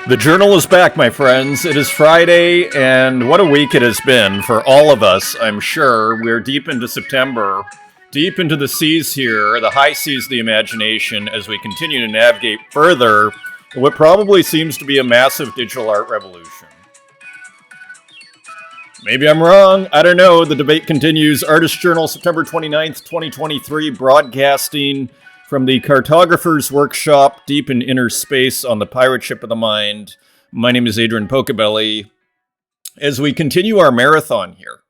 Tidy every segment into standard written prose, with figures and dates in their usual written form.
The journal is back, my friends. It is Friday, and what a week it has been for all of us, I'm sure. We're deep into September, deep into the seas here, the high seas of the imagination, as we continue to navigate further what probably seems to be a massive digital art revolution. Maybe I'm wrong. I don't know. The debate continues. Artist Journal, September 29th, 2023, broadcasting from the Cartographer's Workshop deep in inner space on the pirate ship of the mind. My name is Adrian Pocobelli. As we continue our marathon here,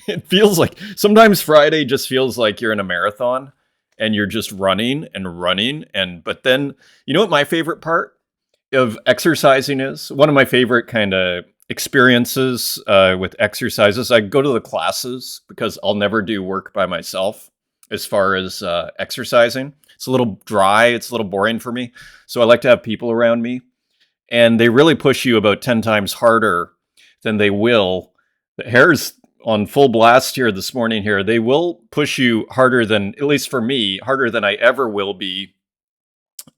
it feels like sometimes Friday just feels like you're in a marathon and you're just running and running. But then, you know what my favorite part of exercising is? One of my favorite kind of experiences with exercises, I go to the classes because I'll never do work by myself as far as exercising. It's a little dry. It's a little boring for me. So I like to have people around me. And they really push you about 10 times harder than they will. The hair's on full blast here this morning here. They will push you harder than, at least for me, harder than I ever will be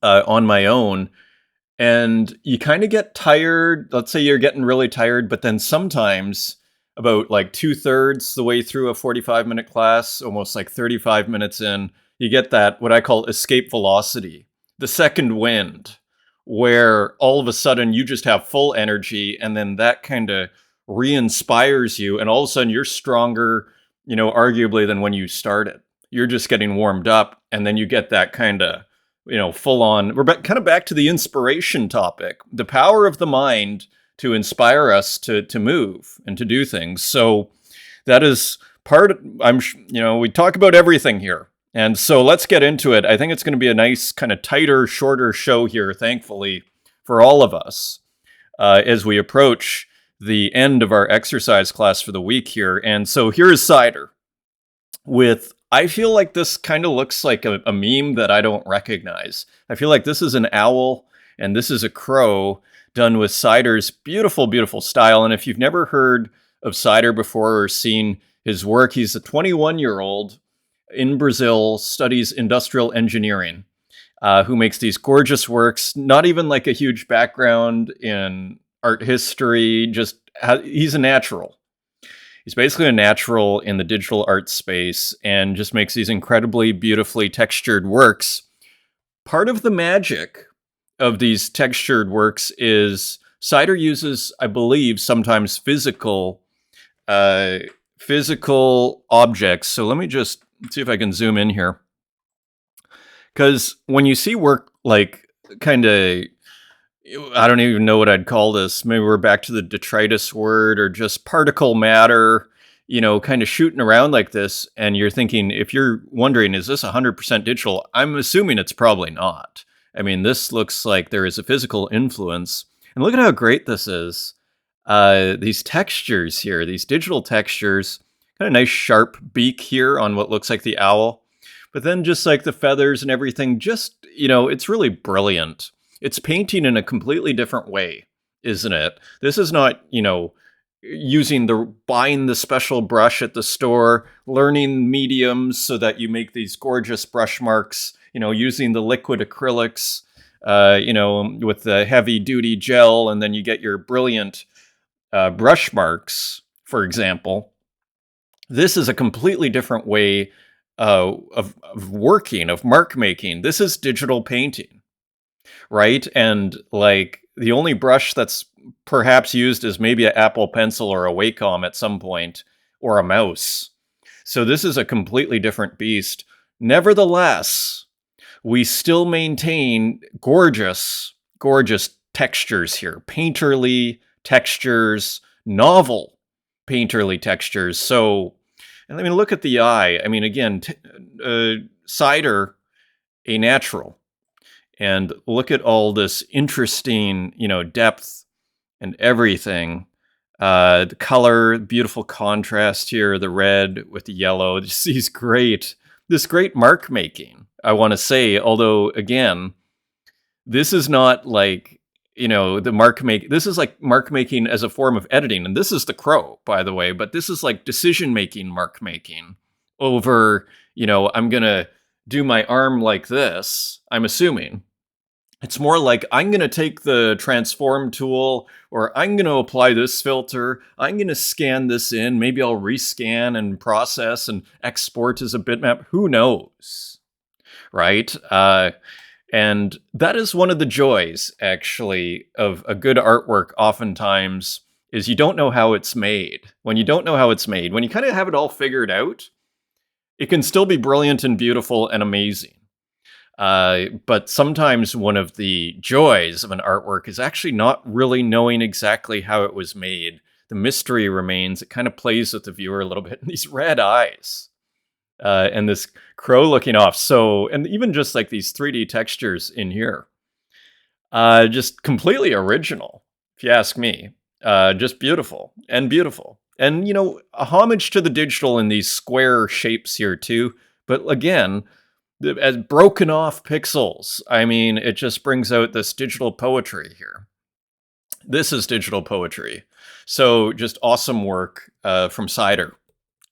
on my own. And you kind of get tired. Let's say you're getting really tired, but then sometimes about like 2/3 the way through a 45-minute class, almost like 35 minutes in, you get that, what I call escape velocity, the second wind, where all of a sudden you just have full energy, and then that kind of re-inspires you, and all of a sudden you're stronger, arguably than when you started. You're just getting warmed up, and then you get that kind of, full on. We're kind of back to the inspiration topic, the power of the mind to inspire us to move and to do things. So that is we talk about everything here. And so let's get into it. I think it's going to be a nice kind of tighter, shorter show here, thankfully, for all of us as we approach the end of our exercise class for the week here. And so here is Cider with, I feel like this kind of looks like a meme that I don't recognize. I feel like this is an owl and this is a crow done with Cider's beautiful, beautiful style. And if you've never heard of Cider before or seen his work, he's a 21-year-old in Brazil, studies industrial engineering, who makes these gorgeous works, not even like a huge background in art history, he's a natural. He's basically a natural in the digital art space and just makes these incredibly beautifully textured works. Part of the magic of these textured works is Cider uses, I believe, sometimes physical objects. So let me just see if I can zoom in here. Because when you see work like kind of, I don't even know what I'd call this. Maybe we're back to the detritus word or just particle matter, kind of shooting around like this. And you're thinking, if you're wondering, is this 100% digital? I'm assuming it's probably not. I mean, this looks like there is a physical influence. And look at how great this is. These textures here, these digital textures, kind of nice sharp beak here on what looks like the owl. But then just like the feathers and everything, it's really brilliant. It's painting in a completely different way, isn't it? This is not, buying the special brush at the store, learning mediums so that you make these gorgeous brush marks, using the liquid acrylics, with the heavy duty gel, and then you get your brilliant brush marks, for example. This is a completely different way of working, of mark making. This is digital painting, right? And like the only brush that's perhaps used is maybe an Apple Pencil or a Wacom at some point, or a mouse. So this is a completely different beast. Nevertheless, we still maintain gorgeous, gorgeous textures here. Painterly textures, novel painterly textures. So, and I mean, look at the eye. I mean, again, Cider, a natural. And look at all this interesting, depth and everything. The color, beautiful contrast here, the red with the yellow. This great mark making, I want to say. Although, again, this is not like, this is like mark making as a form of editing. And this is the crow, by the way, but this is like decision making mark making over, I'm going to do my arm like this, I'm assuming. It's more like, I'm going to take the transform tool, or I'm going to apply this filter. I'm going to scan this in. Maybe I'll rescan and process and export as a bitmap. Who knows? Right? And that is one of the joys, actually, of a good artwork oftentimes, is you don't know how it's made. When you don't know how it's made, when you kind of have it all figured out, it can still be brilliant and beautiful and amazing. But sometimes one of the joys of an artwork is actually not really knowing exactly how it was made. The mystery remains. It kind of plays with the viewer a little bit. And these red eyes and this crow looking off. So, and even just like these 3D textures in here, just completely original, if you ask me. Just beautiful and beautiful. And, you know, a homage to the digital in these square shapes here too. But again, as broken off pixels. I mean, it just brings out this digital poetry here. This is digital poetry. So just awesome work from Cider.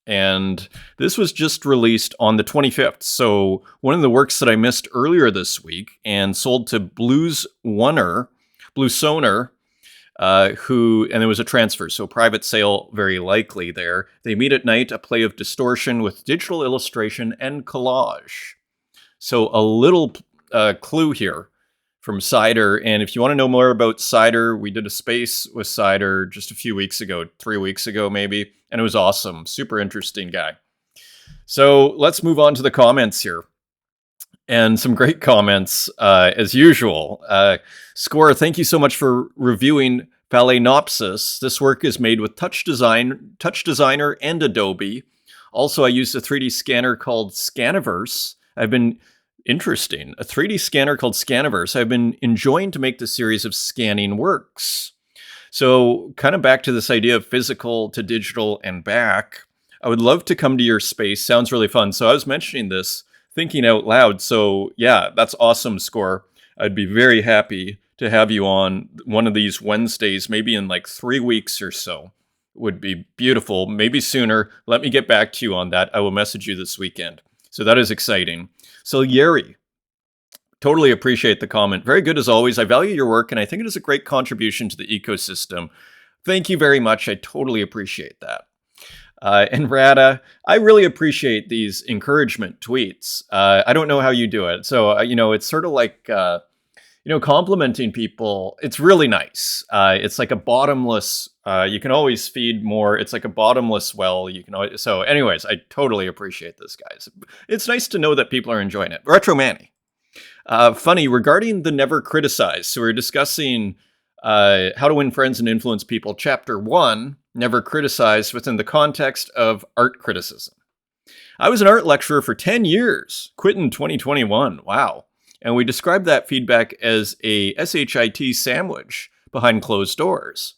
And this was just released on the 25th. So one of the works that I missed earlier this week and sold to Blue Soner, and there was a transfer, so private sale very likely there. They Meet at Night, a play of distortion with digital illustration and collage. So a little clue here from Cider. And if you want to know more about Cider, we did a space with Cider just a few weeks ago, 3 weeks ago maybe, and it was awesome. Super interesting guy. So let's move on to the comments here. And some great comments, as usual. Score, thank you so much for reviewing Phalaenopsis. This work is made with Touch Designer and Adobe. Also, I used a 3D scanner called Scaniverse. A 3D scanner called Scaniverse. I've been enjoying to make the series of scanning works. So kind of back to this idea of physical to digital and back. I would love to come to your space. Sounds really fun. So I was mentioning this, thinking out loud. So yeah, that's awesome, Score. I'd be very happy to have you on one of these Wednesdays, maybe in like 3 weeks or so. Would be beautiful. Maybe sooner. Let me get back to you on that. I will message you this weekend. So that is exciting. So Yeri, totally appreciate the comment. Very good as always. I value your work, and I think it is a great contribution to the ecosystem. Thank you very much. I totally appreciate that. And Rada, I really appreciate these encouragement tweets. I don't know how you do it. So, it's sort of like, complimenting people. It's really nice. It's like a bottomless, you can always feed more. It's like a bottomless well. So anyways, I totally appreciate this, guys. It's nice to know that people are enjoying it. Retro Manny. Funny, regarding the never criticize. So we're discussing How to Win Friends and Influence People, Chapter 1, Never Criticize, within the context of art criticism. I was an art lecturer for 10 years, quit in 2021. Wow. And we described that feedback as a SHIT sandwich behind closed doors.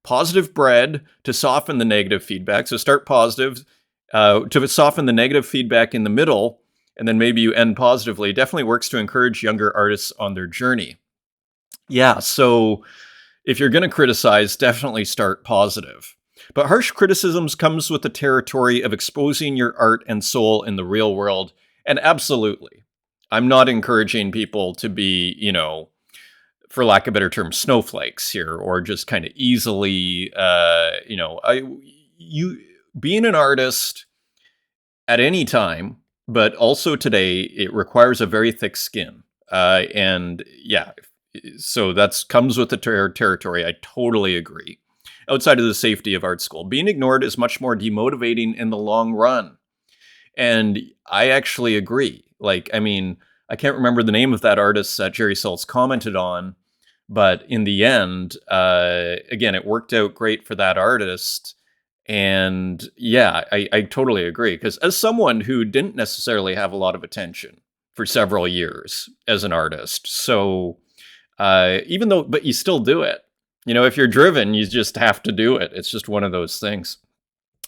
Positive bread to soften the negative feedback. So start positive to soften the negative feedback in the middle, and then maybe you end positively. It definitely works to encourage younger artists on their journey. Yeah, so if you're going to criticize, definitely start positive. But harsh criticisms comes with the territory of exposing your art and soul in the real world. And absolutely, I'm not encouraging people to be, for lack of a better term, snowflakes here, or just kind of easily, being an artist at any time, but also today, it requires a very thick skin. And yeah, so that's comes with the territory. I totally agree. Outside of the safety of art school, being ignored is much more demotivating in the long run. And I actually agree. I can't remember the name of that artist that Jerry Saltz commented on, but in the end, again, it worked out great for that artist. And yeah, I totally agree. Because as someone who didn't necessarily have a lot of attention for several years as an artist, so but you still do it. If you're driven, you just have to do it. It's just one of those things.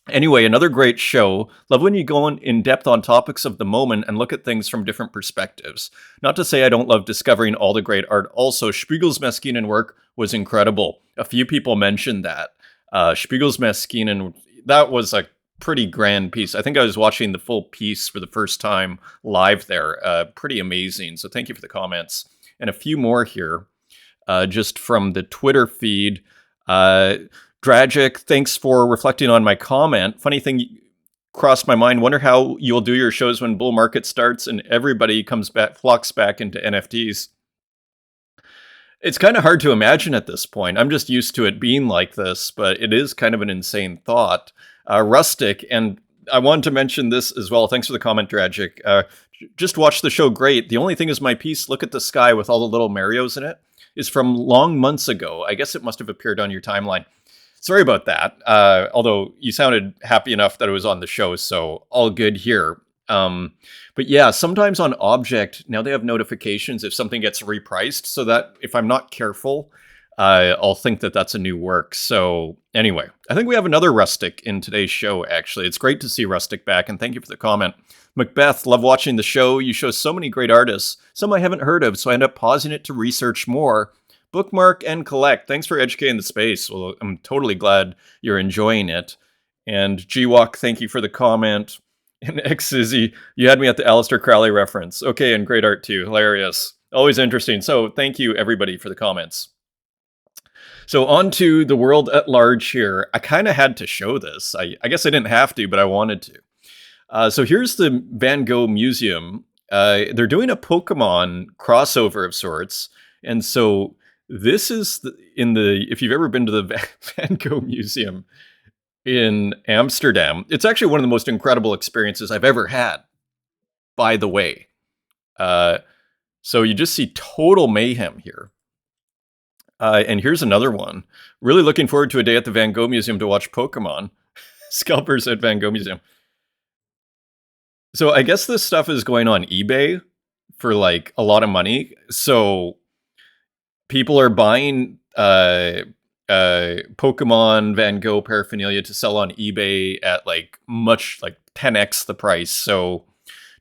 Anyway, another great show. Love when you go in depth on topics of the moment and look at things from different perspectives. Not to say I don't love discovering all the great art. Also, Spiegel's Meskinen work was incredible. A few people mentioned that. Spiegel's Meskinen, that was a pretty grand piece. I think I was watching the full piece for the first time live there. Pretty amazing. So thank you for the comments. and a few more here, just from the Twitter feed. Dragic, thanks for reflecting on my comment. Funny thing crossed my mind. Wonder how you'll do your shows when bull market starts and everybody flocks back into NFTs. It's kind of hard to imagine at this point. I'm just used to it being like this, but it is kind of an insane thought. Rustic, and I wanted to mention this as well. Thanks for the comment, Dragic. Just watch the show. Great. The only thing is my piece, Look at the Sky with all the little Marios in it, is from long months ago. I guess it must have appeared on your timeline. Sorry about that. Although you sounded happy enough that it was on the show, so all good here. But yeah, sometimes on Object, now they have notifications if something gets repriced, so that if I'm not careful, I'll think that that's a new work. So anyway, I think we have another Rustic in today's show, actually. It's great to see Rustic back, and thank you for the comment. Macbeth, love watching the show. You show so many great artists, some I haven't heard of, so I end up pausing it to research more. Bookmark and collect. Thanks for educating the space. Well, I'm totally glad you're enjoying it. And GWalk, thank you for the comment. And X-Izzy, you had me at the Aleister Crowley reference. Okay, and great art too. Hilarious. Always interesting. So thank you, everybody, for the comments. So on to the world at large here. I kind of had to show this. I guess I didn't have to, but I wanted to. So here's the Van Gogh Museum. They're doing a Pokemon crossover of sorts. And so this is if you've ever been to the Van Gogh Museum in Amsterdam, it's actually one of the most incredible experiences I've ever had, by the way. So you just see total mayhem here. And here's another one. Really looking forward to a day at the Van Gogh Museum to watch Pokemon. Scalpers at Van Gogh Museum. So I guess this stuff is going on eBay for like a lot of money. So people are buying Pokemon Van Gogh paraphernalia to sell on eBay at like 10x the price. So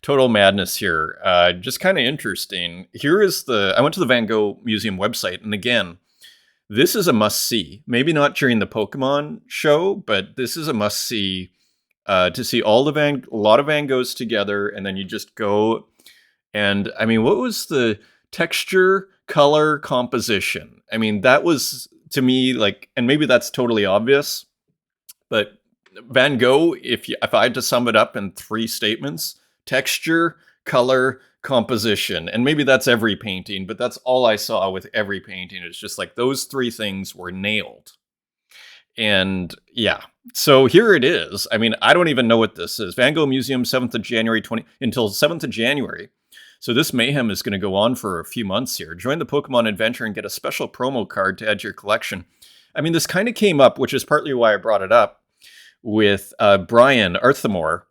total madness here. Just kind of interesting. I went to the Van Gogh Museum website, and again, this is a must-see. Maybe not during the Pokemon show, but this is a must-see to see a lot of Van Goghs together, and then you just go and, I mean, what was the texture, color, composition? I mean, that was, to me, like, and maybe that's totally obvious, but Van Gogh, if I had to sum it up in 3 statements, texture, color, composition. And maybe that's every painting, but that's all I saw with every painting. It's just like those 3 things were nailed. And yeah, so here it is. I mean, I don't even know what this is. Van Gogh Museum, 7th of January, until 7th of January. So this mayhem is going to go on for a few months here. Join the Pokemon adventure and get a special promo card to add to your collection. I mean, this kind of came up, which is partly why I brought it up, with Brian Arthemore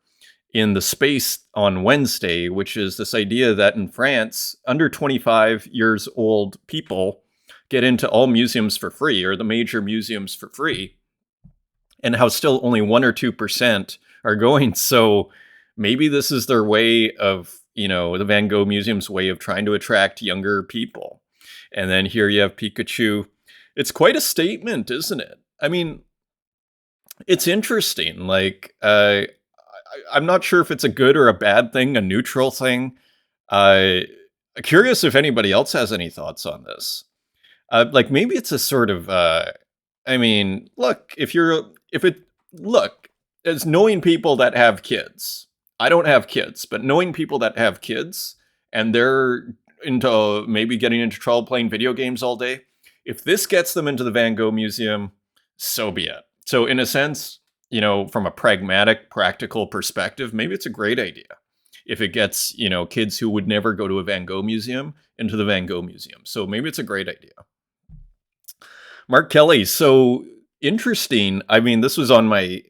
in the space on Wednesday, which is this idea that in France, under 25 years old people get into all museums for free, or the major museums for free, and how still only 1 or 2% are going. So maybe this is their way of, the Van Gogh Museum's way of trying to attract younger people. And then here you have Pikachu. It's quite a statement, isn't it? I mean, it's interesting. Like, I'm not sure if it's a good or a bad thing, a neutral thing. Curious if anybody else has any thoughts on this. Like, maybe it's a sort of, look, as knowing people that have kids. I don't have kids, but knowing people that have kids and they're maybe getting into trouble playing video games all day, if this gets them into the Van Gogh Museum, so be it. So in a sense, from a pragmatic, practical perspective, maybe it's a great idea if it gets, kids who would never go to a Van Gogh museum into the Van Gogh Museum. So maybe it's a great idea. Mark Kelly, so interesting. I mean, this was on my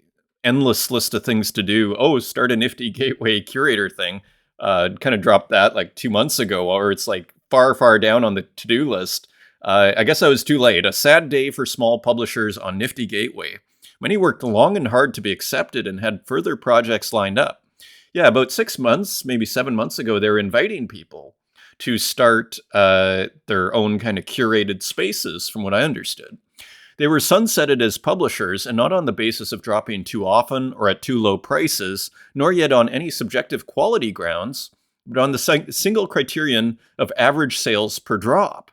endless list of things to do. Oh, start a Nifty Gateway curator thing. Kind of dropped that like 2 months ago, or it's like far, far down on the to-do list. I guess I was too late. A sad day for small publishers on Nifty Gateway. Many worked long and hard to be accepted and had further projects lined up. Yeah, about 6 months, maybe 7 months ago, they were inviting people to start their own kind of curated spaces, from what I understood. They were sunsetted as publishers, and not on the basis of dropping too often or at too low prices, nor yet on any subjective quality grounds. but on the single criterion of average sales per drop.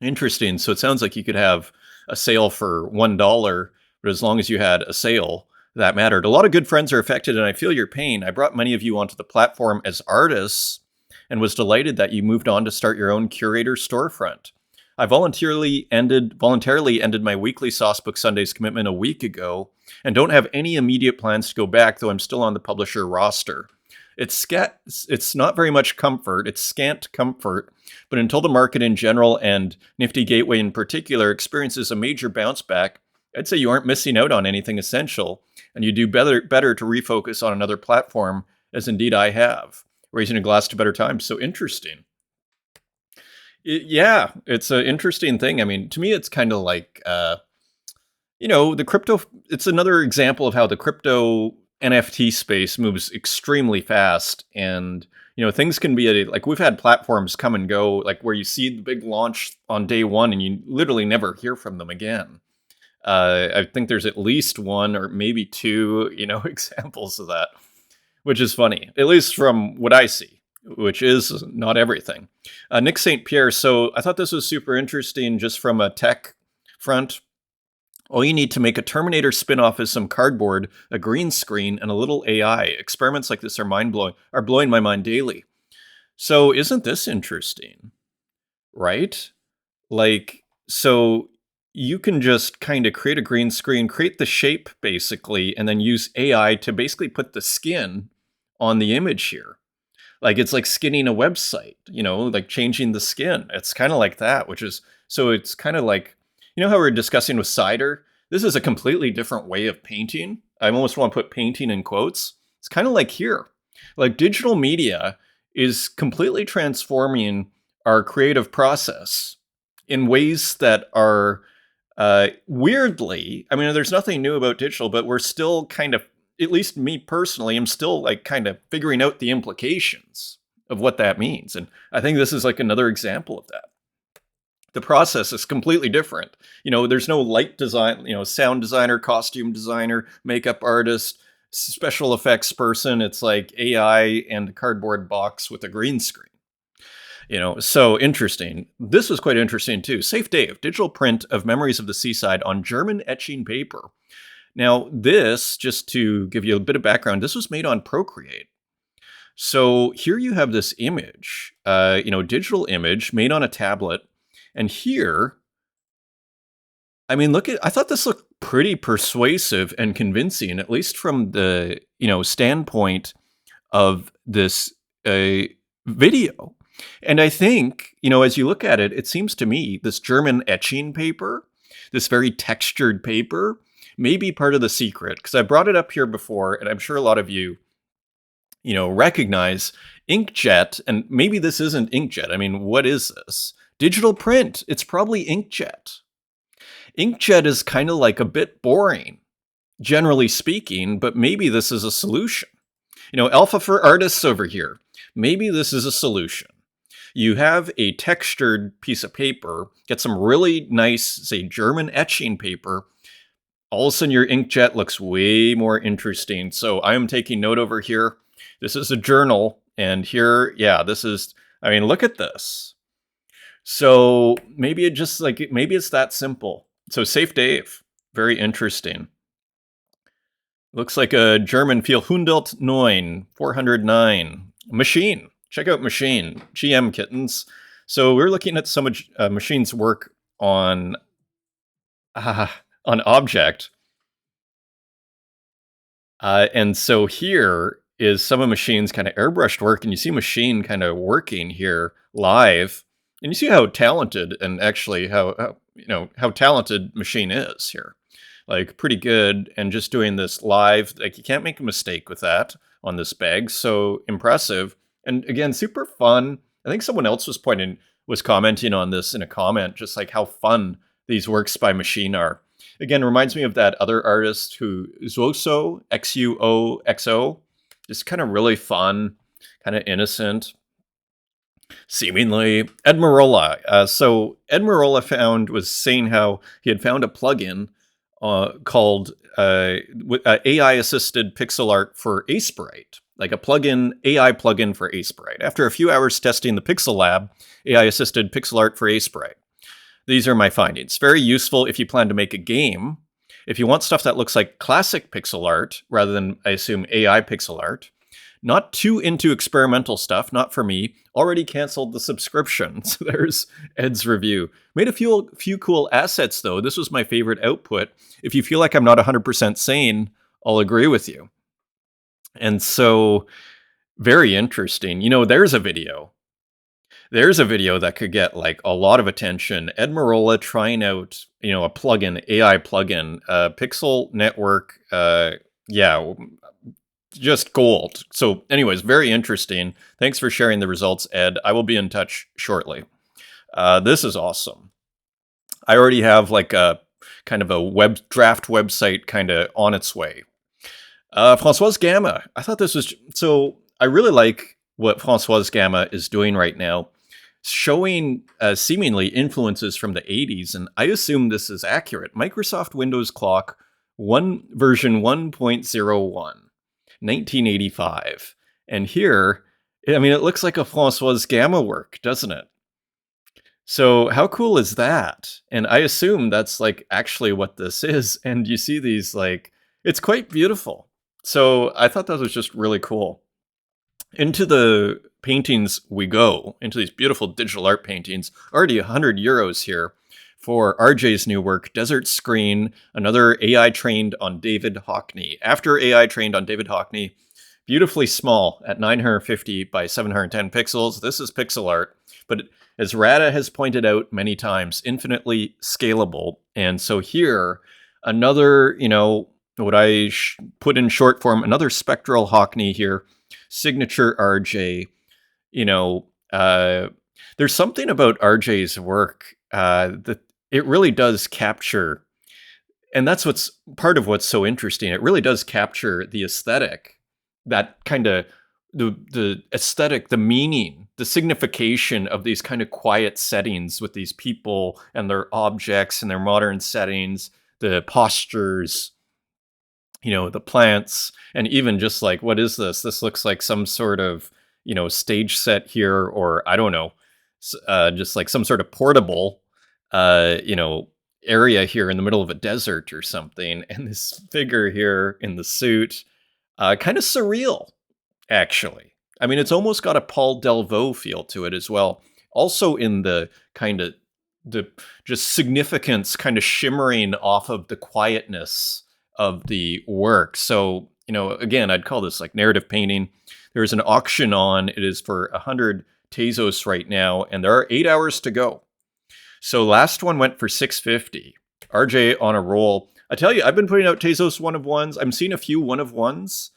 Interesting. So it sounds like you could have a sale for $1, but as long as you had a sale, that mattered. A lot of good friends are affected, and I feel your pain. I brought many of you onto the platform as artists and was delighted that you moved on to start your own curator storefront. I voluntarily ended my weekly Saucebook Sundays commitment a week ago and don't have any immediate plans to go back, though I'm still on the publisher roster. It's not very much comfort, it's scant comfort, but until the market in general and Nifty Gateway in particular experiences a major bounce back, I'd say you aren't missing out on anything essential, and you do better to refocus on another platform, as indeed I have. Raising a glass to better times. So interesting. Yeah, it's an interesting thing. I mean, to me, it's kind of like, the crypto, it's another example of how the crypto NFT space moves extremely fast. And, things can be like we've had platforms come and go, like where you see the big launch on day one and you literally never hear from them again. I think there's at least one or maybe two, examples of that, which is funny, at least from what I see, which is not everything. Nick St. Pierre, so I thought this was super interesting just from a tech front. All you need to make a Terminator spin-off is some cardboard, a green screen, and a little AI. Experiments like this are blowing my mind daily. So isn't this interesting? Right? Like, so you can just kind of create a green screen, create the shape basically, and then use AI to basically put the skin on the image here. Like it's like skinning a website, like changing the skin. It's kind of like that, so it's kind of like, how we're discussing with cider? This is a completely different way of painting. I almost want to put painting in quotes. It's kind of like here. Like digital media is completely transforming our creative process in ways that are weirdly, I mean, there's nothing new about digital, but we're still kind of, at least me personally, I'm still like kind of figuring out the implications of what that means. And I think this is like another example of that. The process is completely different. There's no light design, sound designer, costume designer, makeup artist, special effects person. It's like AI and a cardboard box with a green screen. So interesting. This was quite interesting too. Safe Dave, digital print of Memories of the Seaside on German etching paper. Now this, just to give you a bit of background, this was made on Procreate. So here you have this image, digital image made on a tablet. And here, I mean, I thought this looked pretty persuasive and convincing, at least from the, standpoint of this video. And I think, as you look at it, it seems to me this German etching paper, this very textured paper, may be part of the secret. Because I brought it up here before, and I'm sure a lot of you, recognize inkjet. And maybe this isn't inkjet. I mean, what is this? Digital print. It's probably inkjet. Inkjet is kind of like a bit boring, generally speaking, but maybe this is a solution. Alpha for artists over here. Maybe this is a solution. You have a textured piece of paper, get some really nice, say, German etching paper. All of a sudden, your inkjet looks way more interesting. So I'm taking note over here. This is a journal. And here, look at this. So maybe it's that simple. So Safe Dave, very interesting. Looks like a German 409, 409. Machine. Check out Machine. GM kittens. So we're looking at some of Machine's work on Object. And so here is some of Machine's kind of airbrushed work, and you see Machine kind of working here live, and you see how talented and actually how talented Machine is here. Like pretty good, and just doing this live, like you can't make a mistake with that on this bag. So impressive, and again, super fun. I think someone else was commenting on this in a comment, just like how fun these works by Machine are. Again, reminds me of that other artist who Xuoxo, Xuoxo, just kind of really fun, kind of innocent, seemingly. Ed Marola. So Ed Marola was saying how he had found a plugin called AI-assisted pixel art for Aseprite. like a plugin, AI plugin for Aseprite. After a few hours testing the Pixel Lab, AI-assisted pixel art for Aseprite. These are my findings. Very useful if you plan to make a game. If you want stuff that looks like classic pixel art, rather than, I assume, AI pixel art. Not too into experimental stuff, not for me. Already canceled the subscription. So there's Ed's review. Made a few cool assets, though. This was my favorite output. If you feel like I'm not 100% sane, I'll agree with you. And so, very interesting. You know, there's a video. There's a video that could get like a lot of attention. Ed Marola trying out, you know, a plugin, AI plugin, Pixel Network. Yeah, just gold. So anyways, very interesting. Thanks for sharing the results, Ed. I will be in touch shortly. This is awesome. I already have like a kind of a web draft website kind of on its way. Françoise Gamma. I thought this was, so I really like what Françoise Gamma is doing right now, showing seemingly influences from the 80s, and I assume this is accurate. Microsoft Windows Clock version 1.01, 1985. And here, I mean, it looks like a Françoise Gamma work, doesn't it? So how cool is that? And I assume that's like actually what this is. And you see these like, it's quite beautiful. So I thought that was just really cool. Into the paintings we go, into these beautiful digital art paintings. Already 100 euros here for RJ's new work, Desert Screen, another AI trained on David Hockney. After AI trained on David Hockney, beautifully small at 950 by 710 pixels. This is pixel art, but as Rada has pointed out many times, infinitely scalable. And so here, another, you know, what I put in short form, another spectral Hockney here, signature RJ. You know, there's something about RJ's work that it really does capture, and that's what's part of what's so interesting. It really does capture the aesthetic, that kind of the aesthetic, the meaning, the signification of these kind of quiet settings with these people and their objects and their modern settings, the postures, you know, the plants, and even just like, what is this? This looks like some sort of, you know, stage set here, or I don't know, just like some sort of portable, you know, area here in the middle of a desert or something. And this figure here in the suit, kind of surreal, actually. I mean, it's almost got a Paul Delvaux feel to it as well. Also in the kind of the just significance kind of shimmering off of the quietness of the work. So, you know, again, I'd call this like narrative painting. There's an auction on. It is for 100 Tezos right now, and there are 8 hours to go. So last one went for 650. RJ on a roll. I tell you, I've been putting out Tezos one of ones. I'm seeing a few one of ones.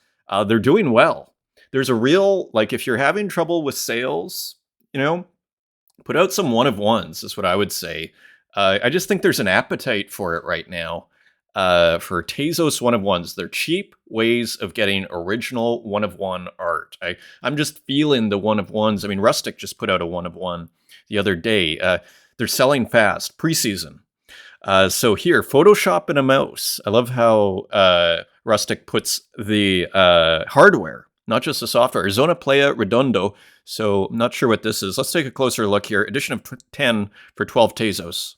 They're doing well. There's a real, like, if you're having trouble with sales, you know, put out some one of ones is what I would say. I just think there's an appetite for it right now. For Tezos one of ones. They're cheap ways of getting original one of one art. I'm just feeling the one of ones. I mean, Rustic just put out a one of one the other day. They're selling fast, preseason. So here, Photoshop and a mouse. I love how Rustic puts the hardware, not just the software. Zona Playa Redondo. So I'm not sure what this is. Let's take a closer look here. Edition of 10 for 12 Tezos.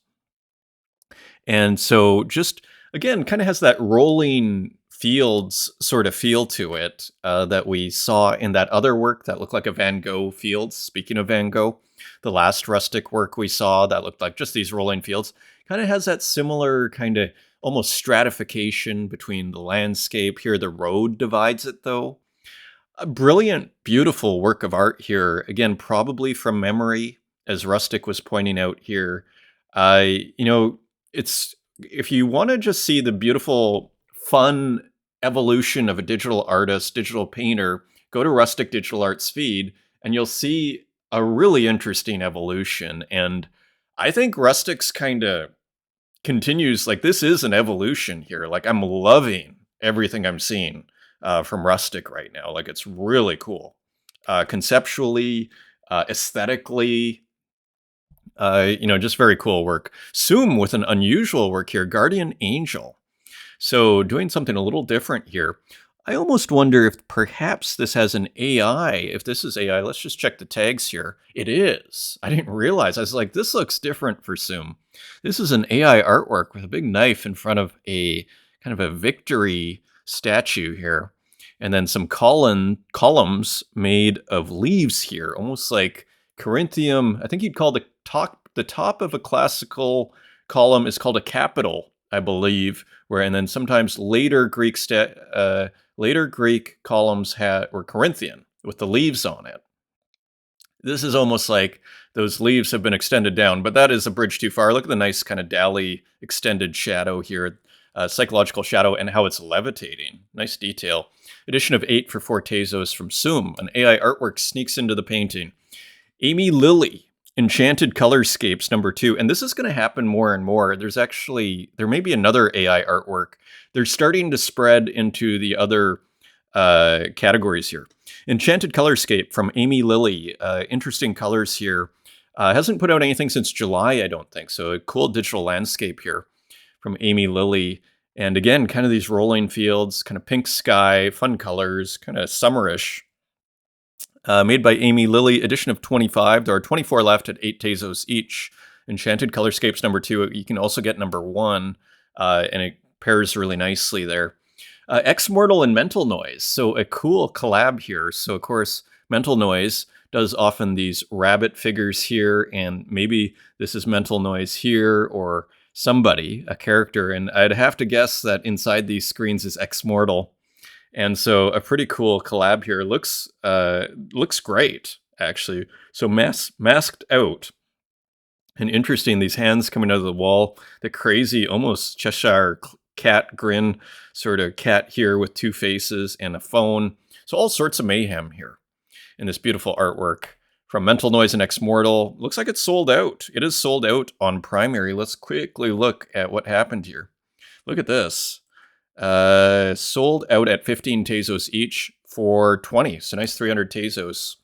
And so just, again, kind of has that rolling fields sort of feel to it that we saw in that other work that looked like a Van Gogh fields. Speaking of Van Gogh, the last Rustic work we saw that looked like just these rolling fields kind of has that similar kind of almost stratification between the landscape. Here, the road divides it, though. A brilliant, beautiful work of art here. Again, probably from memory, as Rustic was pointing out here. You know, it's, if you want to just see the beautiful, fun evolution of a digital artist, digital painter, go to Rustic Digital Arts feed, and you'll see a really interesting evolution. And I think Rustic's kind of continues, like, this is an evolution here. Like, I'm loving everything I'm seeing from Rustic right now. Like, it's really cool. Conceptually, aesthetically, you know, just very cool work. Zoom with an unusual work here, Guardian Angel. So doing something a little different here. I almost wonder if perhaps this has an AI. If this is AI, let's just check the tags here. It is. I didn't realize. I was like, this looks different for Zoom. This is an AI artwork with a big knife in front of a kind of a victory statue here. And then some columns made of leaves here, almost like Corinthium. I think you'd call the top of a classical column is called a capital, I believe. Where and then sometimes later Greek columns were Corinthian with the leaves on it. This is almost like those leaves have been extended down, but that is a bridge too far. Look at the nice kind of Dali extended shadow here, psychological shadow, and how it's levitating. Nice detail. Edition of 8 for 4 Tezos from Zoom. An AI artwork sneaks into the painting. Amy Lilly, Enchanted Colorscapes #2. And this is going to happen more and more. There may be another AI artwork. They're starting to spread into the other categories here. Enchanted Colorscape from Amy Lilly. Interesting colors here. Hasn't put out anything since July, I don't think. So a cool digital landscape here from Amy Lilly. And again, kind of these rolling fields, kind of pink sky, fun colors, kind of summerish. Made by Amy Lilly, edition of 25. There are 24 left at 8 Tezos each. Enchanted Colorscapes #2. You can also get #1, and it pairs really nicely there. Ex-Mortal and Mental Noise. So a cool collab here. So, of course, Mental Noise does often these rabbit figures here, and maybe this is Mental Noise here, or somebody, a character. And I'd have to guess that inside these screens is Ex-Mortal. And so a pretty cool collab here. Looks great, actually. So masked out. And interesting, these hands coming out of the wall. The crazy, almost Cheshire cat grin, sort of cat here with two faces and a phone. So all sorts of mayhem here in this beautiful artwork from Mental Noise and Ex-Mortal. Looks like it's sold out. It is sold out on primary. Let's quickly look at what happened here. Look at this. Sold out at 15 Tezos each for 20. So nice 300 Tezos.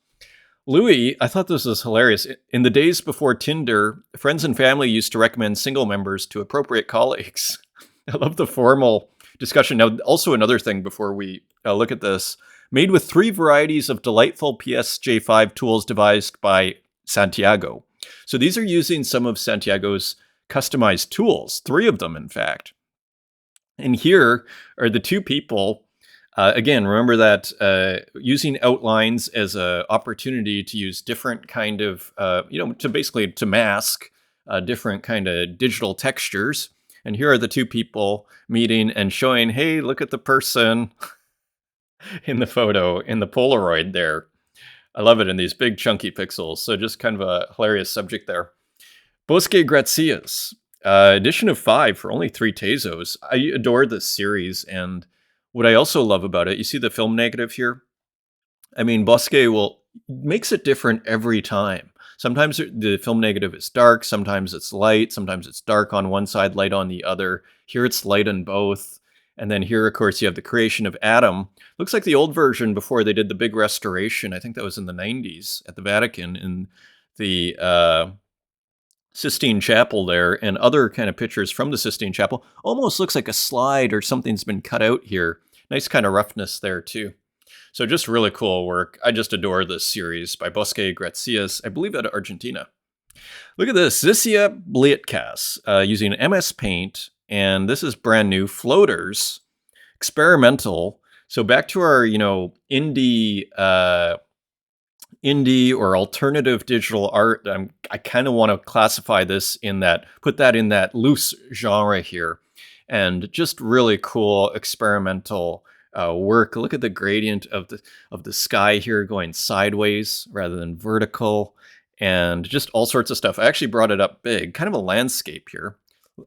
Louis, I thought this was hilarious. In the days before Tinder, friends and family used to recommend single members to appropriate colleagues. I love the formal discussion. Now, also another thing before we look at this. Made with 3 varieties of delightful PSJ5 tools devised by Santiago. So these are using some of Santiago's customized tools. 3 of them, in fact. And here are the 2 people. Again, remember that using outlines as an opportunity to use different kind of, to mask different kind of digital textures. And here are the 2 people meeting and showing, hey, look at the person in the photo, in the Polaroid there. I love it in these big chunky pixels. So just kind of a hilarious subject there. Bosque Gracias. Edition of 5 for only 3 Tezos. I adore this series, and what I also love about it, you see the film negative here? I mean, Bosque makes it different every time. Sometimes the film negative is dark, sometimes it's light, sometimes it's dark on one side, light on the other. Here it's light on both. And then here, of course, you have the creation of Adam. Looks like the old version before they did the big restoration. I think that was in the 90s at the Vatican in the Sistine Chapel there, and other kind of pictures from the Sistine Chapel. Almost looks like a slide or something's been cut out here. Nice kind of roughness there too. So just really cool work. I just adore this series by Bosque Gracias, I believe out of Argentina. Look at this, Zisia Blietkas, using MS Paint, and this is brand new, floaters, experimental. So back to our, indie or alternative digital art. I kind of want to classify this in that, put that in that loose genre here, and just really cool experimental work. Look at the gradient of the sky here going sideways rather than vertical, and just all sorts of stuff. I actually brought it up big, kind of a landscape here.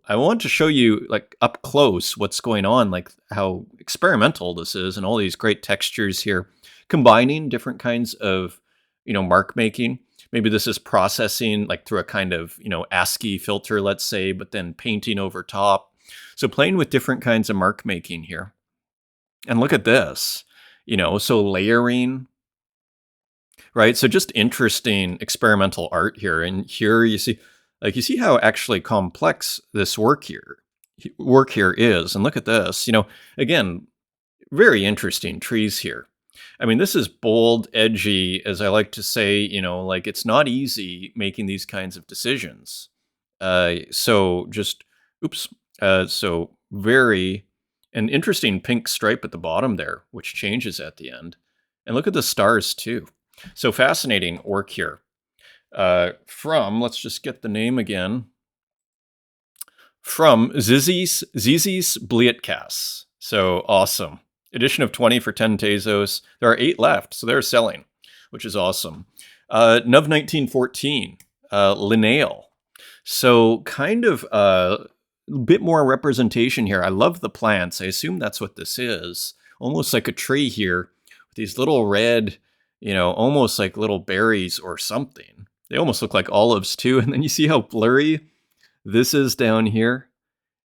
I want to show you like up close what's going on, like how experimental this is, and all these great textures here, combining different kinds of mark making. Maybe this is processing like through a kind of, ASCII filter, let's say, but then painting over top. So playing with different kinds of mark making here. And look at this, so layering, right? So just interesting experimental art here. And here you see how actually complex this work here is. And look at this, again, very interesting trees here. I mean, this is bold, edgy, as I like to say, like it's not easy making these kinds of decisions. So just, oops. So very, an interesting pink stripe at the bottom there, which changes at the end. And look at the stars too. So fascinating work here. Let's just get the name again. From Zizis Blietkas. So awesome. Edition of 20 for 10 Tezos. There are 8 left, so they're selling, which is awesome. Nuv 1914, Lineal. So kind of a bit more representation here. I love the plants. I assume that's what this is. Almost like a tree here with these little red, almost like little berries or something. They almost look like olives too. And then you see how blurry this is down here.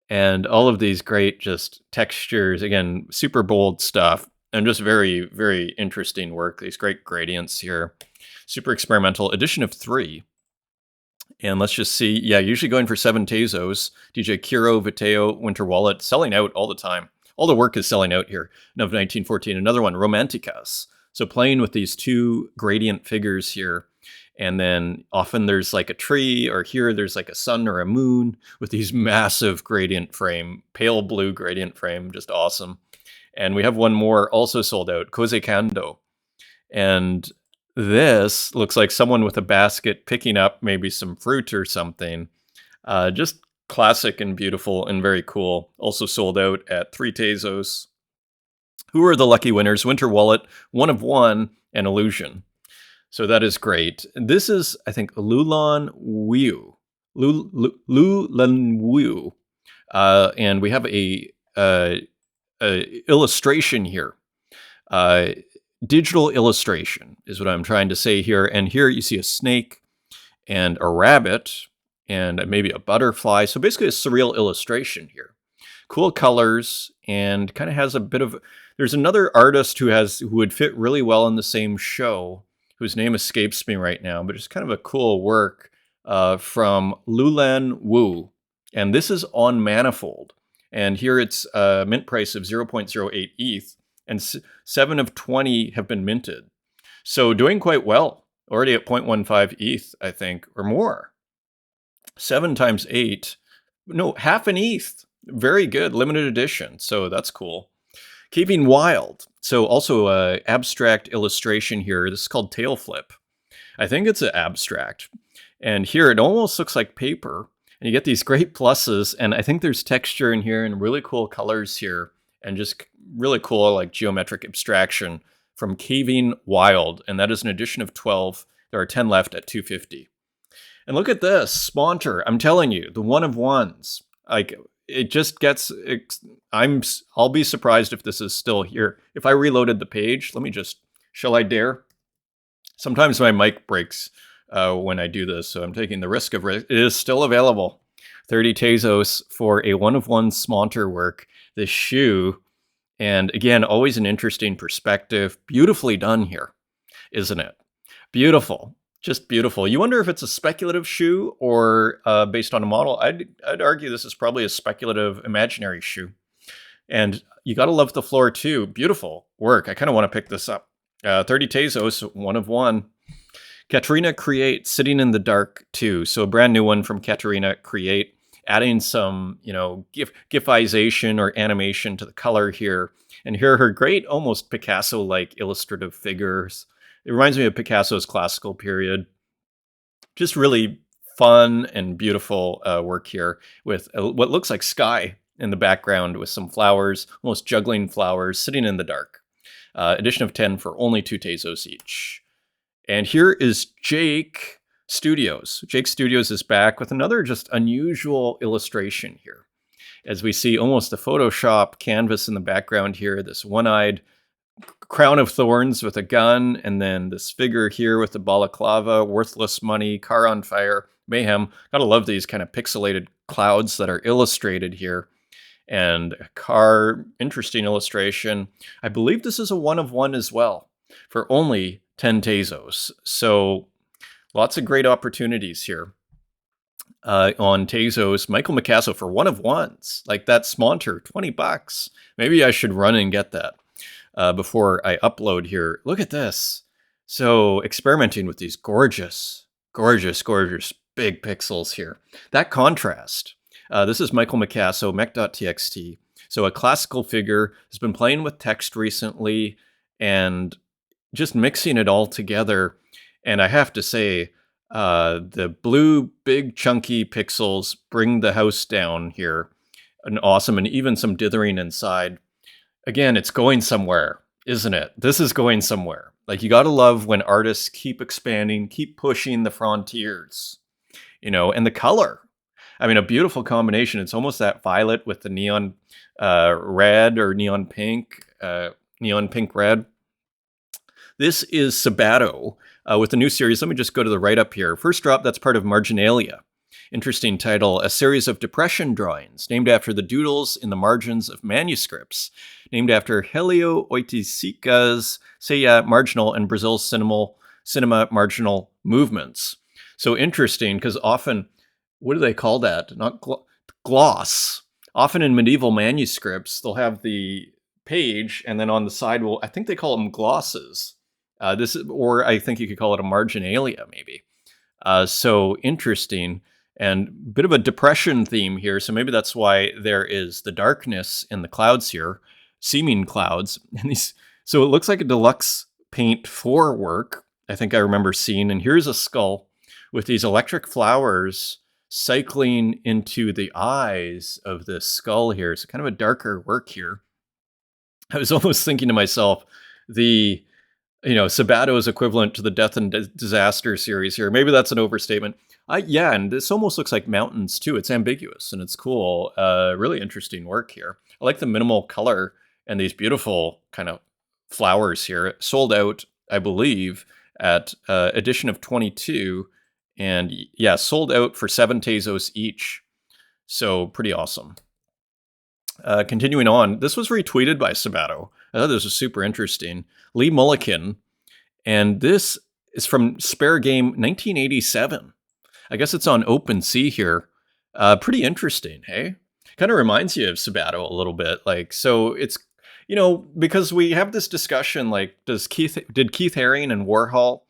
And all of these great just textures, again, super bold stuff, and just very, very interesting work. These great gradients here. Super experimental. Edition of 3. And let's just see. Yeah, usually going for 7 Tezos. DJ Kiro, Viteo, Winter Wallet, selling out all the time. All the work is selling out here. Of 1914. Another one, Romanticas. So playing with these 2 gradient figures here. And then often there's like a tree, or here there's like a sun or a moon with these massive gradient frame, pale blue gradient frame, just awesome. And we have one more also sold out, Koze Kando. And this looks like someone with a basket picking up maybe some fruit or something. Just classic and beautiful and very cool. Also sold out at 3 Tezos. Who are the lucky winners? Winter Wallet, One of One, and Illusion. So that is great. This is, I think, Lulan Wu. Lulan Wu. And we have a illustration here. Digital illustration is what I'm trying to say here. And here you see a snake and a rabbit and maybe a butterfly. So basically a surreal illustration here. Cool colors, and kind of has a bit of... There's another artist who would fit really well in the same show, whose name escapes me right now, but it's kind of a cool work from Lulan Wu. And this is on Manifold. And here it's a mint price of 0.08 ETH, and 7 of 20 have been minted. So doing quite well, already at 0.15 ETH, I think, or more. 7 times 8, no, half an ETH. Very good, limited edition, so that's cool. Keeping Wild. So also abstract illustration here. This is called Tail Flip. I think it's an abstract. And here it almost looks like paper. And you get these great pluses. And I think there's texture in here and really cool colors here. And just really cool like geometric abstraction from Caving Wild. And that is an edition of 12. There are 10 left at 250. And look at this. Sponter. I'm telling you, the one of ones. Like... It just gets, I'll be surprised if this is still here. If I reloaded the page, shall I dare? Sometimes my mic breaks when I do this, so I'm taking the risk of it. It is still available. 30 Tezos for a one of one Smonter work. This shoe, and again, always an interesting perspective. Beautifully done here, isn't it? Beautiful. Just beautiful. You wonder if it's a speculative shoe or based on a model. I'd argue this is probably a speculative imaginary shoe. And you got to love the floor too. Beautiful work. I kind of want to pick this up. 30 Tezos, one of one. Katerina Create, Sitting in the Dark too. So a brand new one from Katerina Create, adding some, gifization or animation to the color here. And here are her great, almost Picasso-like illustrative figures. It reminds me of Picasso's classical period. Just really fun and beautiful work here with what looks like sky in the background with some flowers, almost juggling flowers, sitting in the dark. Edition of 10 for only 2 Tezos each. And here is Jake Studios. Jake Studios is back with another just unusual illustration here. As we see almost a Photoshop canvas in the background here, this one-eyed crown of thorns with a gun, and then this figure here with the balaclava, worthless money, car on fire, mayhem. Gotta love these kind of pixelated clouds that are illustrated here. And a car, interesting illustration. I believe this is a one of one as well for only 10 Tezos. So lots of great opportunities here on Tezos. Michael Micasso for one of ones, like that Smonter, $20. Maybe I should run and get that. before I upload here. Look at this. So experimenting with these gorgeous, gorgeous, gorgeous big pixels here. That contrast. This is Michael Micasso, mech.txt. So a classical figure has been playing with text recently and just mixing it all together. And I have to say, the blue, big, chunky pixels bring the house down here. And awesome, and even some dithering inside. Again, it's going somewhere, isn't it? This is going somewhere. Like, you gotta love when artists keep expanding, keep pushing the frontiers, and the color. I mean, a beautiful combination. It's almost that violet with the neon red or neon pink red. This is Sabato with the new series. Let me just go to the right up here. First drop, that's part of Marginalia. Interesting title, a series of depression drawings named after the doodles in the margins of manuscripts, named after Helio Oiticica's Ceia Marginal and Brazil's cinema marginal movements. So interesting, because often, what do they call that? Not gloss. Often in medieval manuscripts, they'll have the page, and then on the side, I think they call them glosses. Or I think you could call it a marginalia, maybe. So interesting. And bit of a depression theme here, so maybe that's why there is the darkness in the clouds here, seeming clouds. And so it looks like a deluxe paint 4 work, I think I remember seeing. And here's a skull with these electric flowers cycling into the eyes of this skull here. So kind of a darker work here. I was almost thinking to myself, Sabato is equivalent to the Death and Disaster series here. Maybe that's an overstatement. Yeah, and this almost looks like mountains too. It's ambiguous and it's cool. Really interesting work here. I like the minimal color and these beautiful kind of flowers here. Sold out, I believe, at edition of 22. And yeah, sold out for 7 Tezos each. So pretty awesome. Continuing on, this was retweeted by Sabato. I thought this was super interesting. Lee Mulliken. And this is from Spare Game 1987. I guess it's on OpenSea here. Pretty interesting, hey? Kind of reminds you of Sabato a little bit. So it's, because we have this discussion, did Keith Haring and Warhol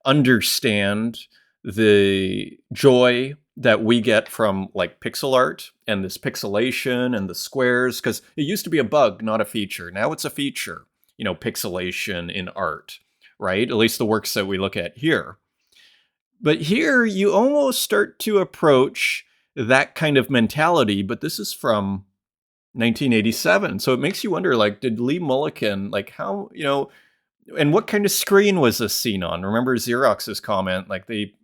understand the joy that we get from pixel art and this pixelation and the squares? Because it used to be a bug, not a feature. Now it's a feature, pixelation in art, right? At least the works that we look at here. But here you almost start to approach that kind of mentality, but this is from 1987. So it makes you wonder, did Lee Mulliken, how, and what kind of screen was this seen on? Remember Xerox's comment,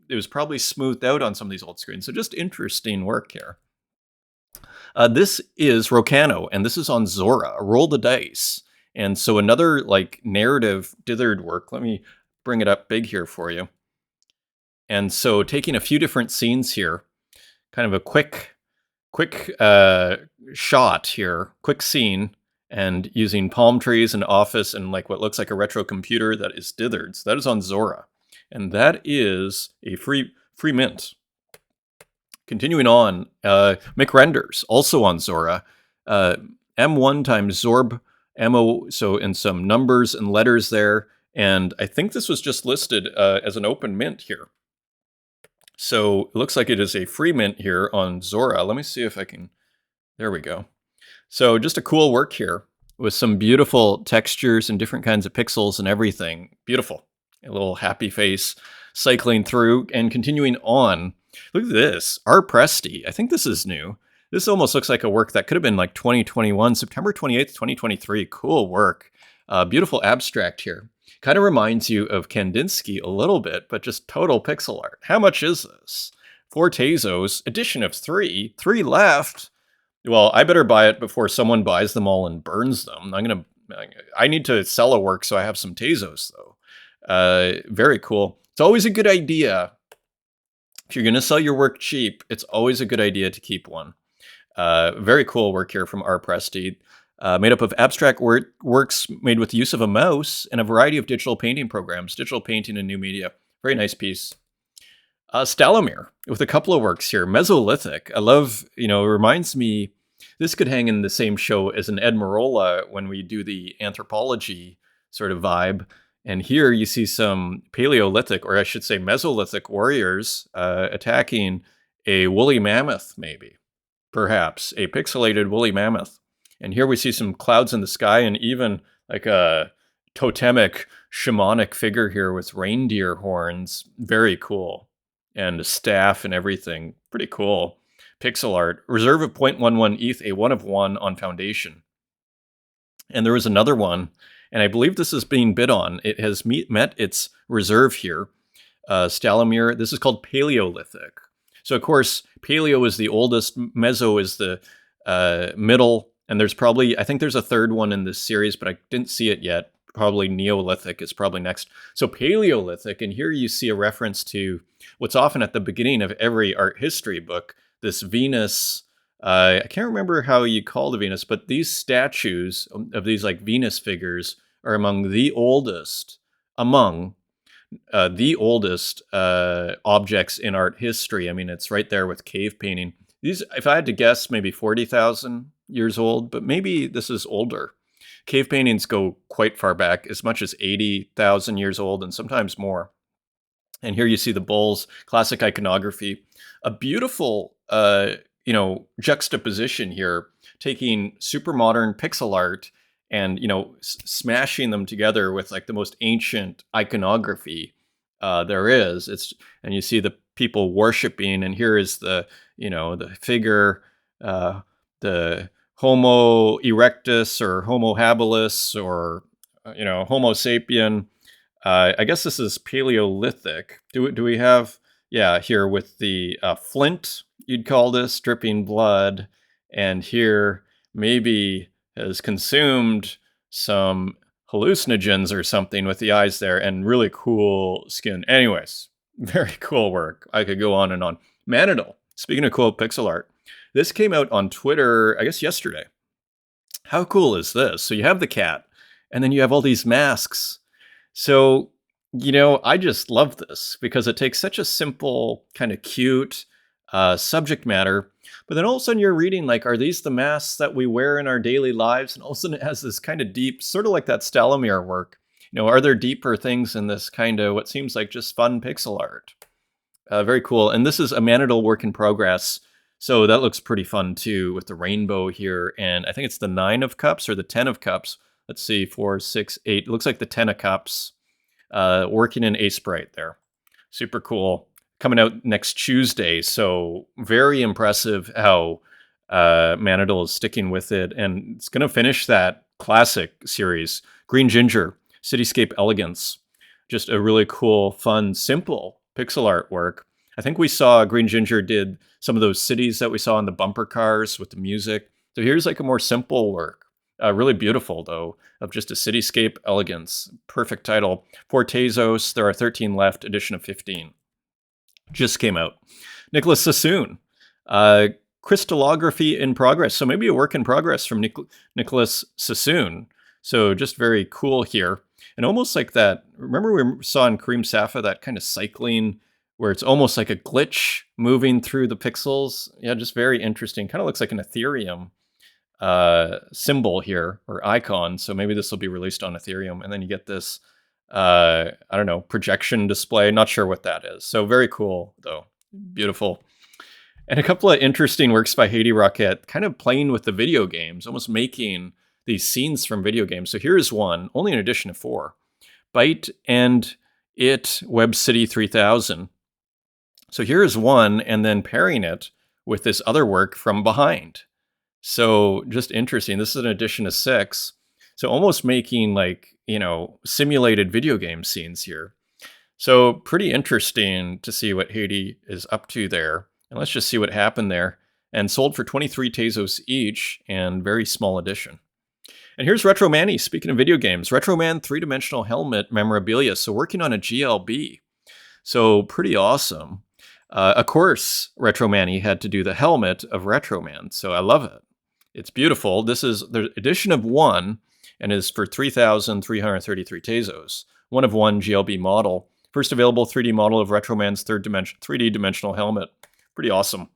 it was probably smoothed out on some of these old screens. So just interesting work here. This is Rocano, and this is on Zora, Roll the Dice. And so another narrative dithered work. Let me bring it up big here for you. And so taking a few different scenes here, kind of a quick shot here, quick scene, and using palm trees and office and what looks like a retro computer that is dithered. So that is on Zora. And that is a free mint. Continuing on, McRenders, also on Zora. M1 times Zorb, MO, so in some numbers and letters there. And I think this was just listed as an open mint here. So it looks like it is a free mint here on Zora. Let me see if I can, there we go. So just a cool work here with some beautiful textures and different kinds of pixels and everything. Beautiful. A little happy face cycling through and continuing on. Look at this, R. Presti. I think this is new. This almost looks like a work that could have been 2021, September 28th, 2023. Cool work. Beautiful abstract here. Kind of reminds you of Kandinsky a little bit, but just total pixel art. How much is this? 4 Tezos, edition of 3. 3 left. Well, I better buy it before someone buys them all and burns them. I need to sell a work, so I have some Tezos, though. Very cool. It's always a good idea. If you're going to sell your work cheap, it's always a good idea to keep one. Very cool work here from R. Presti. Made up of abstract works made with the use of a mouse and a variety of digital painting programs, digital painting and new media. Very nice piece. Stalomir with a couple of works here. Mesolithic. I love, it reminds me This could hang in the same show as an Ed Marola when we do the anthropology sort of vibe. And here you see some Paleolithic, or I should say Mesolithic warriors attacking a woolly mammoth, maybe, perhaps, a pixelated woolly mammoth. And here we see some clouds in the sky and even like a totemic shamanic figure here with reindeer horns. Very cool. And a staff and everything. Pretty cool. Pixel art. Reserve of 0.11 ETH, a 1 of 1 on Foundation. And there was another one, and I believe this is being bid on. It has met its reserve here. Stalomir. This is called Paleolithic. So, of course, Paleo is the oldest. Meso is the middle. And there's probably, I think there's a third one in this series, but I didn't see it yet. Probably Neolithic is probably next. So Paleolithic, and here you see a reference to what's often at the beginning of every art history book, this Venus. I can't remember how you call the Venus, but these statues of these like Venus figures are among the oldest objects in art history. I mean, it's right there with cave painting. These, if I had to guess, maybe 40,000 years old, but maybe this is older. Cave paintings go quite far back, as much as 80,000 years old and sometimes more. And here you see the bulls, classic iconography, a beautiful, juxtaposition here, taking super modern pixel art and, smashing them together with like the most ancient iconography there is. And you see the people worshiping, and here is the figure, the Homo erectus or Homo habilis or, Homo sapien. I guess this is Paleolithic. Do we have, here with the flint, you'd call this, dripping blood. And here maybe has consumed some hallucinogens or something with the eyes there and really cool skin. Anyways, very cool work. I could go on and on. Manidal, speaking of cool pixel art, this came out on Twitter, I guess yesterday. How cool is this? So you have the cat, and then you have all these masks. So, I just love this because it takes such a simple, kind of cute subject matter, but then all of a sudden you're reading, like, are these the masks that we wear in our daily lives? And all of a sudden it has this kind of deep, sort of like that Stalomir work. Are there deeper things in this kind of what seems like just fun pixel art? Very cool. And this is a Manidal work in progress. So that looks pretty fun too with the rainbow here. And I think it's the 9 of cups or the 10 of cups. Let's see, 4, 6, 8. It looks like the 10 of cups working in Ace Bright there. Super cool. Coming out next Tuesday. So very impressive how Manidal is sticking with it. And it's going to finish that classic series, Green Ginger, Cityscape Elegance. Just a really cool, fun, simple pixel artwork. I think we saw Green Ginger did some of those cities that we saw in the bumper cars with the music. So here's like a more simple work. Really beautiful, though, of just a Cityscape Elegance. Perfect title. For Tezos, there are 13 left, edition of 15. Just came out. Nicholas Sassoon. Crystallography in progress. So maybe a work in progress from Nicholas Sassoon. So just very cool here. And almost like that, remember we saw in Kareem Safa that kind of cycling where it's almost like a glitch moving through the pixels. Yeah, just very interesting. Kind of looks like an Ethereum symbol here, or icon. So maybe this will be released on Ethereum. And then you get this, projection display. Not sure what that is. So very cool, though. Beautiful. And a couple of interesting works by Haiti Rocket, kind of playing with the video games, almost making these scenes from video games. So here's one, only an edition of 4. Byte and It Web City 3000. So here's one, and then pairing it with this other work from behind. So just interesting. This is an edition of 6. So almost making like, simulated video game scenes here. So pretty interesting to see what Haiti is up to there. And let's just see what happened there. And sold for 23 Tezos each, and very small edition. And here's Retro Manny, speaking of video games. Retro Man 3-dimensional helmet memorabilia. So working on a GLB. So pretty awesome. Of course, Retro Manny had to do the helmet of Retro Man. So I love it. It's beautiful. This is the edition of 1 and is for 3,333 Tezos. 1 of 1 GLB model. First available 3D model of Retro Man's 3D dimensional helmet. Pretty awesome.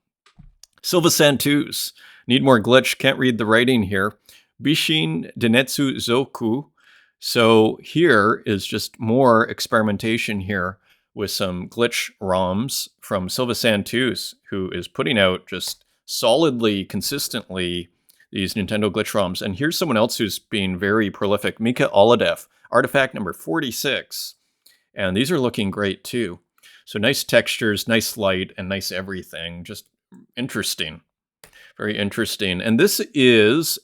Silva Santus. Need more glitch. Can't read the writing here. Bishin Denetsu Zoku. So here is just more experimentation here with some glitch ROMs from Silva Santos, who is putting out just solidly, consistently these Nintendo glitch ROMs. And here's someone else who's being very prolific, Mika Oladev, artifact number 46. And these are looking great too. So nice textures, nice light, and nice everything. Just interesting. Very interesting. And this is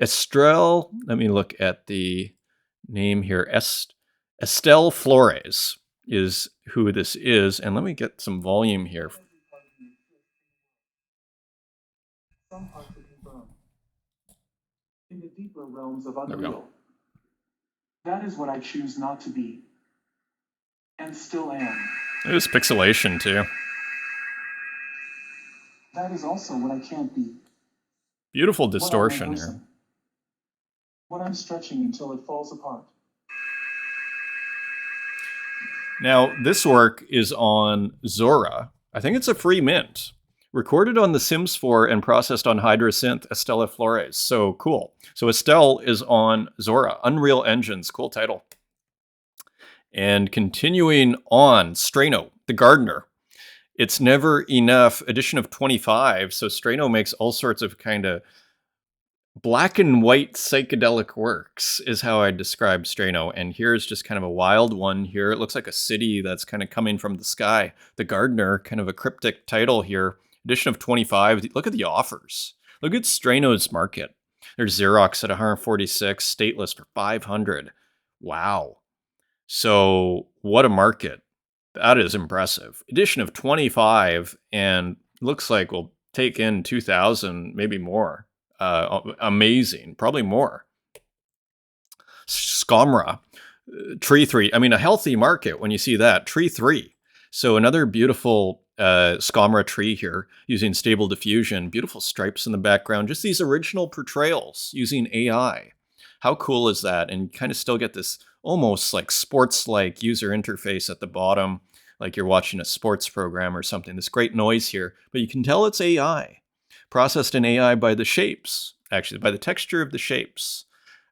Estrelle. Let me look at the name here. Estelle Flores is who this is. And let me get some volume here. Some hard to confirm. In the deeper realms of unreal. That is what I choose not to be. And still am. There's pixelation too. That is also what I can't be. Beautiful distortion here. What I'm stretching until it falls apart. Now, this work is on Zora. I think it's a free mint. Recorded on The Sims 4 and processed on Hydra Synth, Estella Flores. So cool. So Estelle is on Zora. Unreal Engines. Cool title. And continuing on, Strano, the Gardener. It's Never Enough, edition of 25. So Strano makes all sorts of kind of black and white psychedelic works is how I describe Strano. And here's just kind of a wild one here. It looks like a city that's kind of coming from the sky. The Gardener, kind of a cryptic title here. Edition of 25. Look at the offers. Look at Strano's market. There's Xerox at 146, stateless for 500. Wow. So what a market. That is impressive. Edition of 25, and looks like we'll take in 2,000, maybe more. Amazing. Probably more. Skomra. Tree 3. I mean, a healthy market when you see that. Tree 3. So another beautiful Skomra tree here using stable diffusion. Beautiful stripes in the background. Just these original portrayals using AI. How cool is that? And you kind of still get this almost like sports-like user interface at the bottom, like you're watching a sports program or something. This great noise here, but you can tell it's AI. Processed in AI by the shapes, actually, by the texture of the shapes,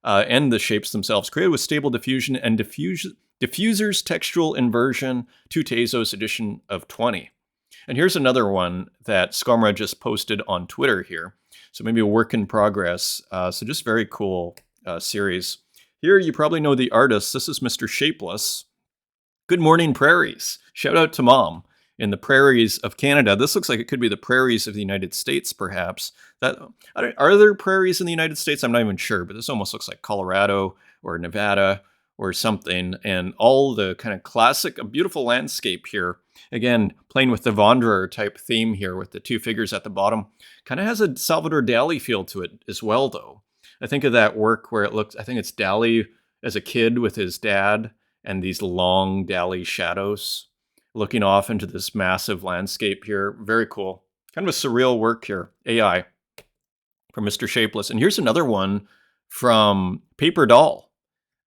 and the shapes themselves. Created with stable diffusion and diffuser's textual inversion to Tezos edition of 20. And here's another one that Skomra just posted on Twitter here. So maybe a work in progress. So just very cool series. Here you probably know the artist. This is Mr. Shapeless. Good Morning Prairies. Shout out to Mom in the prairies of Canada. This looks like it could be the prairies of the United States, perhaps. Are there prairies in the United States? I'm not even sure, but this almost looks like Colorado or Nevada or something. And all the kind of classic, a beautiful landscape here. Again, playing with the Wanderer type theme here with the two figures at the bottom. Kind of has a Salvador Dali feel to it as well, though. I think of that work where it looks, I think it's Dali as a kid with his dad and these long Dali shadows looking off into this massive landscape here. Very cool. Kind of a surreal work here. AI from Mr. Shapeless. And here's another one from Paper Doll.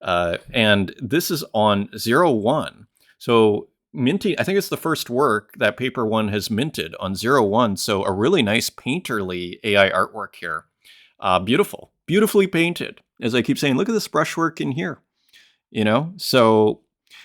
And this is on 01. So minting, I think it's the first work that Paper One has minted on 01. So a really nice painterly AI artwork here. Beautiful. Beautifully painted. As I keep saying, look at this brushwork in here. You know, so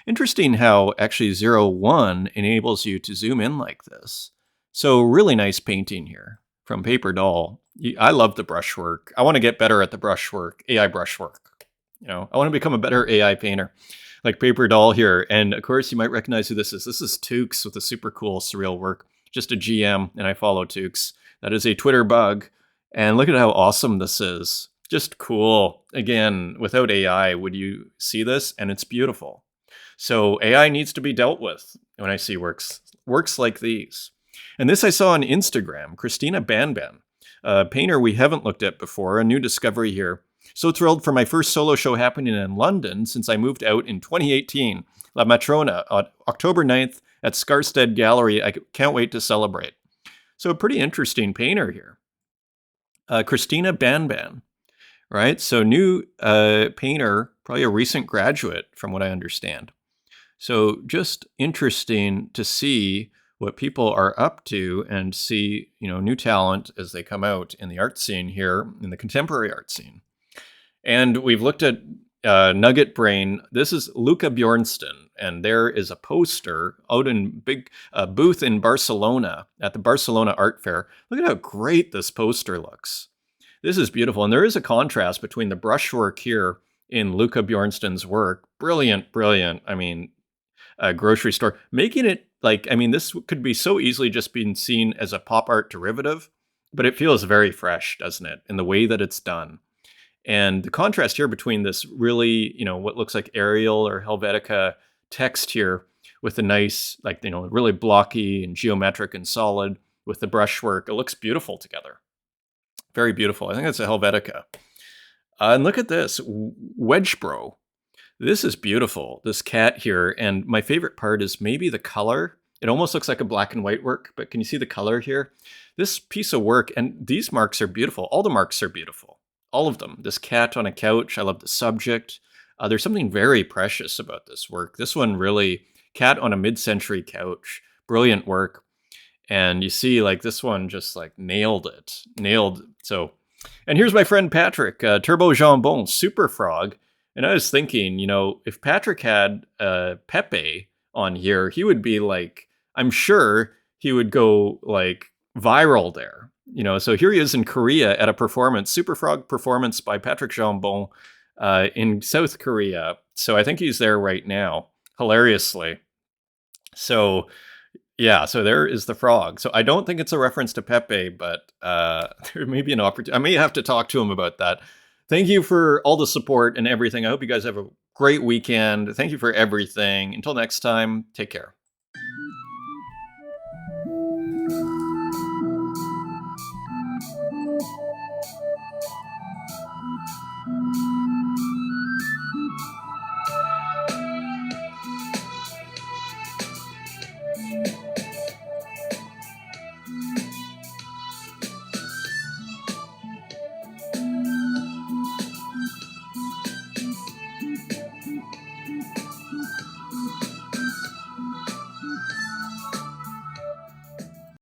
interesting how actually 01 enables you to zoom in like this. So really nice painting here from Paper Doll. I love the brushwork. I want to get better at the brushwork, AI brushwork. You know, I want to become a better AI painter like Paper Doll here. And of course, you might recognize who this is. This is Tukes with a super cool surreal work. Just a GM, and I follow Tukes. That is a Twitter bug. And look at how awesome this is. Just cool. Again, without AI, would you see this? And it's beautiful. So AI needs to be dealt with when I see works like these. And this I saw on Instagram, Christina Banban, a painter we haven't looked at before, a new discovery here. So thrilled for my first solo show happening in London since I moved out in 2018. La Matrona on October 9th at Scarstead Gallery. I can't wait to celebrate. So a pretty interesting painter here. Christina Banban. Right? So new painter, probably a recent graduate from what I understand. So just interesting to see what people are up to and see, new talent as they come out in the art scene here, in the contemporary art scene. And we've looked at Nugget Brain. This is Luca Bjornsson, and there is a poster out in big booth in Barcelona at the Barcelona Art Fair. Look at how great this poster looks. This is beautiful, and there is a contrast between the brushwork here in Luca Bjornsson's work. Brilliant, brilliant. I mean, a grocery store, making it this could be so easily just being seen as a pop art derivative, but it feels very fresh, doesn't it, in the way that it's done. And the contrast here between this really, what looks like Arial or Helvetica text here with the nice, really blocky and geometric and solid with the brushwork, it looks beautiful together. Very beautiful. I think it's a Helvetica. And look at this, Wedgebro. This is beautiful, this cat here. And my favorite part is maybe the color. It almost looks like a black and white work, but can you see the color here? This piece of work, and these marks are beautiful. All the marks are beautiful. All of them. This cat on a couch, I love the subject. There's something very precious about this work. This one really, cat on a mid-century couch, brilliant work. And you see, this one just nailed it. So, and here's my friend Patrick, Turbo Jambon, Super Frog. And I was thinking, if Patrick had Pepe on here, he would be I'm sure he would go viral there. So here he is in Korea at a performance, Super Frog performance by Patrick Jambon in South Korea. So I think he's there right now, hilariously. So yeah, so there is the frog. So I don't think it's a reference to Pepe, but there may be an opportunity. I may have to talk to him about that. Thank you for all the support and everything. I hope you guys have a great weekend. Thank you for everything. Until next time, take care.